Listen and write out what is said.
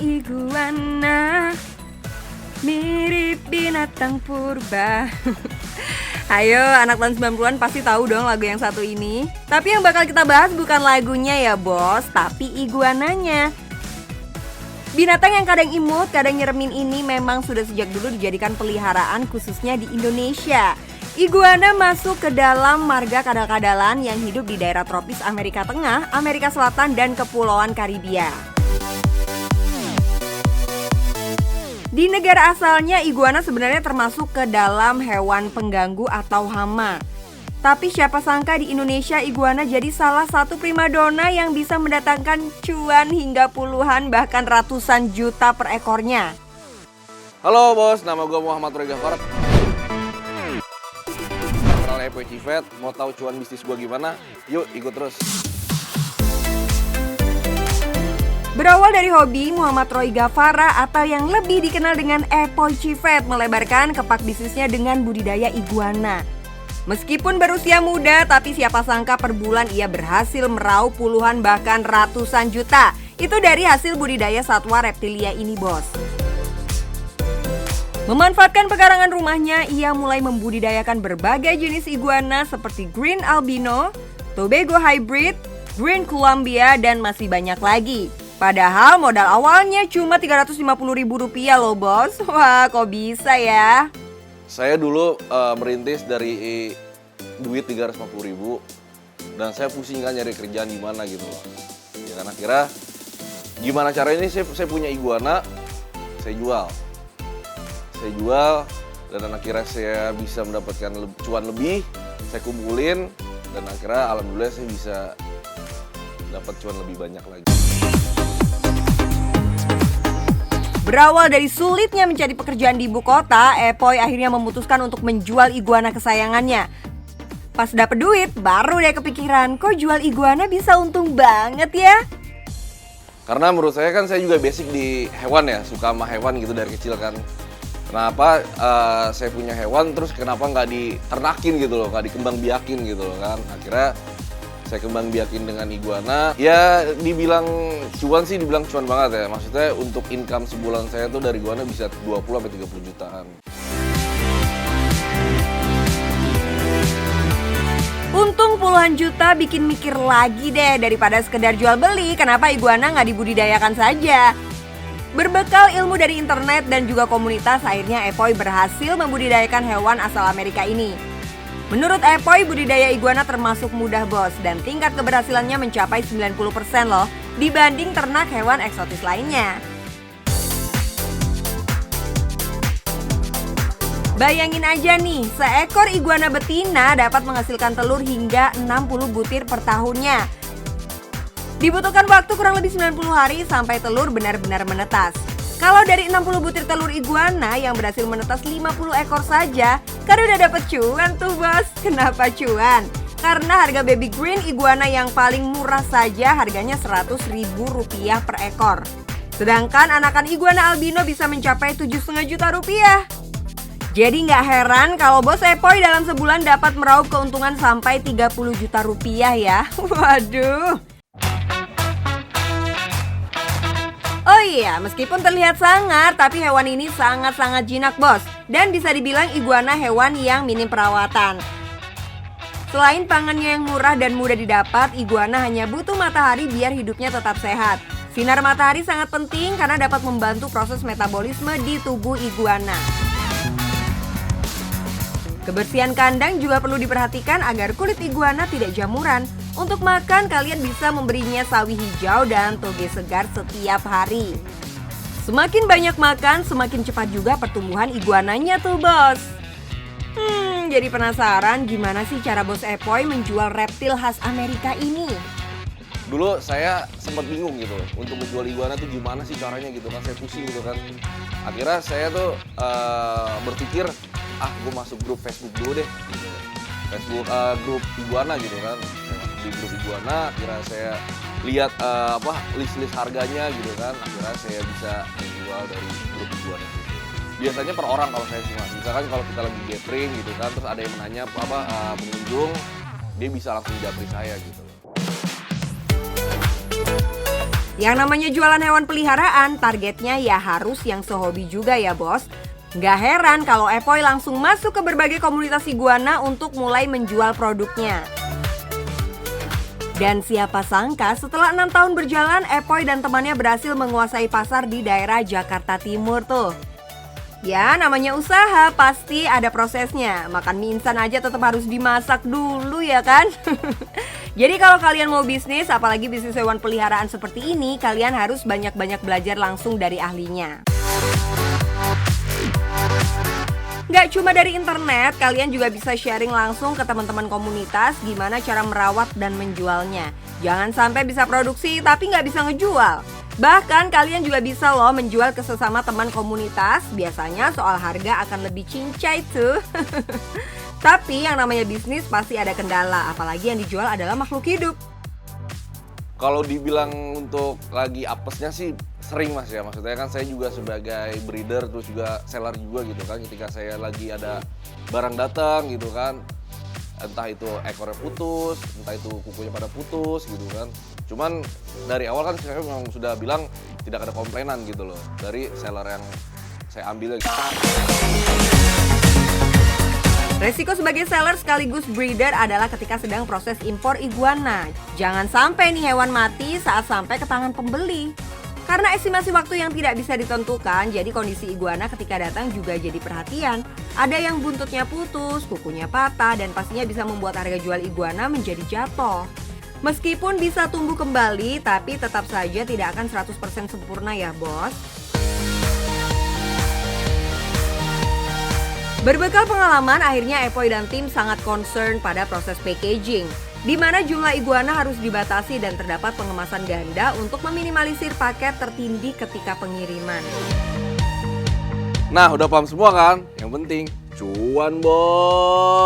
Iguana mirip binatang purba. Ayo, anak tahun 90-an pasti tahu dong lagu yang satu ini. Tapi yang bakal kita bahas bukan lagunya ya bos, tapi iguananya. Binatang yang kadang imut, kadang nyeremin ini memang sudah sejak dulu dijadikan peliharaan khususnya di Indonesia. Iguana masuk ke dalam marga kadal-kadalan yang hidup di daerah tropis Amerika Tengah, Amerika Selatan, dan Kepulauan Karibia. Di negara asalnya, iguana sebenarnya termasuk ke dalam hewan pengganggu atau hama. Tapi siapa sangka di Indonesia iguana jadi salah satu primadona yang bisa mendatangkan cuan hingga puluhan bahkan ratusan juta per ekornya. Halo bos, nama gue Muhammad Roy Gafar. Kenal Epoy Cifet, mau tahu cuan bisnis gue gimana? Yuk ikut terus. Berawal dari hobi, Muhammad Roy Gafara atau yang lebih dikenal dengan Epoy Cifet melebarkan kepak bisnisnya dengan budidaya iguana. Meskipun berusia muda, tapi siapa sangka per bulan ia berhasil meraup puluhan bahkan ratusan juta. Itu dari hasil budidaya satwa reptilia ini bos. Memanfaatkan pekarangan rumahnya, ia mulai membudidayakan berbagai jenis iguana seperti Green Albino, Tobago Hybrid, Green Columbia, dan masih banyak lagi. Padahal modal awalnya cuma Rp350.000 loh bos. Wah, kok bisa ya? Saya dulu merintis dari duit 350.000 dan saya pusing kan nyari kerjaan di mana gitu loh. Ya kan akhirnya gimana caranya ini saya punya iguana, saya jual dan akhirnya saya bisa mendapatkan cuan lebih, saya kumpulin dan akhirnya alhamdulillah saya bisa dapat cuan lebih banyak lagi. Berawal dari sulitnya mencari pekerjaan di ibu kota, Epoy akhirnya memutuskan untuk menjual iguana kesayangannya. Pas dapet duit, baru deh kepikiran, kok jual iguana bisa untung banget ya? Karena menurut saya kan saya juga basic di hewan ya, suka sama hewan gitu dari kecil kan. Kenapa saya punya hewan terus kenapa nggak diternakin gitu loh, nggak dikembang biakin gitu loh kan. Akhirnya saya kembang biakin dengan iguana. Ya dibilang cuan sih dibilang cuan banget ya. Maksudnya untuk income sebulan saya tuh dari iguana bisa 20-30 jutaan. Untung puluhan juta bikin mikir lagi deh daripada sekedar jual beli. Kenapa iguana nggak dibudidayakan saja? Berbekal ilmu dari internet dan juga komunitas, akhirnya Epoy berhasil membudidayakan hewan asal Amerika ini. Menurut Epoy, budidaya iguana termasuk mudah bos dan tingkat keberhasilannya mencapai 90% loh dibanding ternak hewan eksotis lainnya. Bayangin aja nih, seekor iguana betina dapat menghasilkan telur hingga 60 butir per tahunnya. Dibutuhkan waktu kurang lebih 90 hari sampai telur benar-benar menetas. Kalau dari 60 butir telur iguana yang berhasil menetas 50 ekor saja, kan udah dapet cuan tuh bos. Kenapa cuan? Karena harga baby green iguana yang paling murah saja harganya Rp100.000 per ekor. Sedangkan anakan iguana albino bisa mencapai Rp7,5 juta. Jadi nggak heran kalau bos Epoy dalam sebulan dapat meraup keuntungan sampai Rp30 juta ya. Waduh. Oh iya, meskipun terlihat sangar, tapi hewan ini sangat-sangat jinak bos. Dan bisa dibilang iguana hewan yang minim perawatan. Selain pangannya yang murah dan mudah didapat, iguana hanya butuh matahari biar hidupnya tetap sehat. Sinar matahari sangat penting karena dapat membantu proses metabolisme di tubuh iguana. Kebersihan kandang juga perlu diperhatikan agar kulit iguana tidak jamuran. Untuk makan, kalian bisa memberinya sawi hijau dan toge segar setiap hari. Semakin banyak makan, semakin cepat juga pertumbuhan iguananya tuh bos. Jadi penasaran gimana sih cara bos Epoy menjual reptil khas Amerika ini? Dulu saya sempat bingung gitu untuk menjual iguana tuh gimana sih caranya gitu kan, saya pusing gitu kan. Akhirnya saya tuh berpikir, gue masuk grup Facebook dulu deh gitu. Facebook grup iguana gitu kan. Saya masuk di grup iguana, akhirnya saya lihat list-list harganya gitu kan. Akhirnya saya bisa menjual dari grup iguana gitu. Biasanya per orang kalau saya sih mas. Misalkan kalau kita lagi gathering gitu kan, terus ada yang menanya pengunjung, dia bisa langsung japri saya gitu. Yang namanya jualan hewan peliharaan, targetnya ya harus yang sehobi juga ya bos. Nggak heran kalau Epoy langsung masuk ke berbagai komunitas iguana untuk mulai menjual produknya. Dan siapa sangka setelah 6 tahun berjalan, Epoy dan temannya berhasil menguasai pasar di daerah Jakarta Timur tuh. Ya namanya usaha pasti ada prosesnya. Makan mie instan aja tetap harus dimasak dulu ya kan. Jadi kalau kalian mau bisnis, apalagi bisnis hewan peliharaan seperti ini, kalian harus banyak-banyak belajar langsung dari ahlinya. Gak cuma dari internet, kalian juga bisa sharing langsung ke teman-teman komunitas gimana cara merawat dan menjualnya. Jangan sampai bisa produksi tapi gak bisa ngejual. Bahkan kalian juga bisa loh menjual ke sesama teman komunitas. Biasanya soal harga akan lebih cincai tuh. Tapi yang namanya bisnis pasti ada kendala, apalagi yang dijual adalah makhluk hidup. Kalau dibilang untuk lagi apesnya sih sering mas ya, maksudnya kan saya juga sebagai breeder terus juga seller juga gitu kan, ketika saya lagi ada barang datang gitu kan, entah itu ekornya putus, entah itu kukunya pada putus gitu kan. Cuman dari awal kan saya memang sudah bilang tidak ada komplainan gitu loh dari seller yang saya ambil gitu. Resiko sebagai seller sekaligus breeder adalah ketika sedang proses impor iguana. Jangan sampai nih hewan mati saat sampai ke tangan pembeli. Karena estimasi waktu yang tidak bisa ditentukan, jadi kondisi iguana ketika datang juga jadi perhatian. Ada yang buntutnya putus, kukunya patah, dan pastinya bisa membuat harga jual iguana menjadi jatuh. Meskipun bisa tumbuh kembali, tapi tetap saja tidak akan 100% sempurna ya bos. Berbekal pengalaman, akhirnya Epoy dan tim sangat concern pada proses packaging, di mana jumlah iguana harus dibatasi dan terdapat pengemasan ganda untuk meminimalisir paket tertindih ketika pengiriman. Nah udah paham semua kan? Yang penting cuan bos.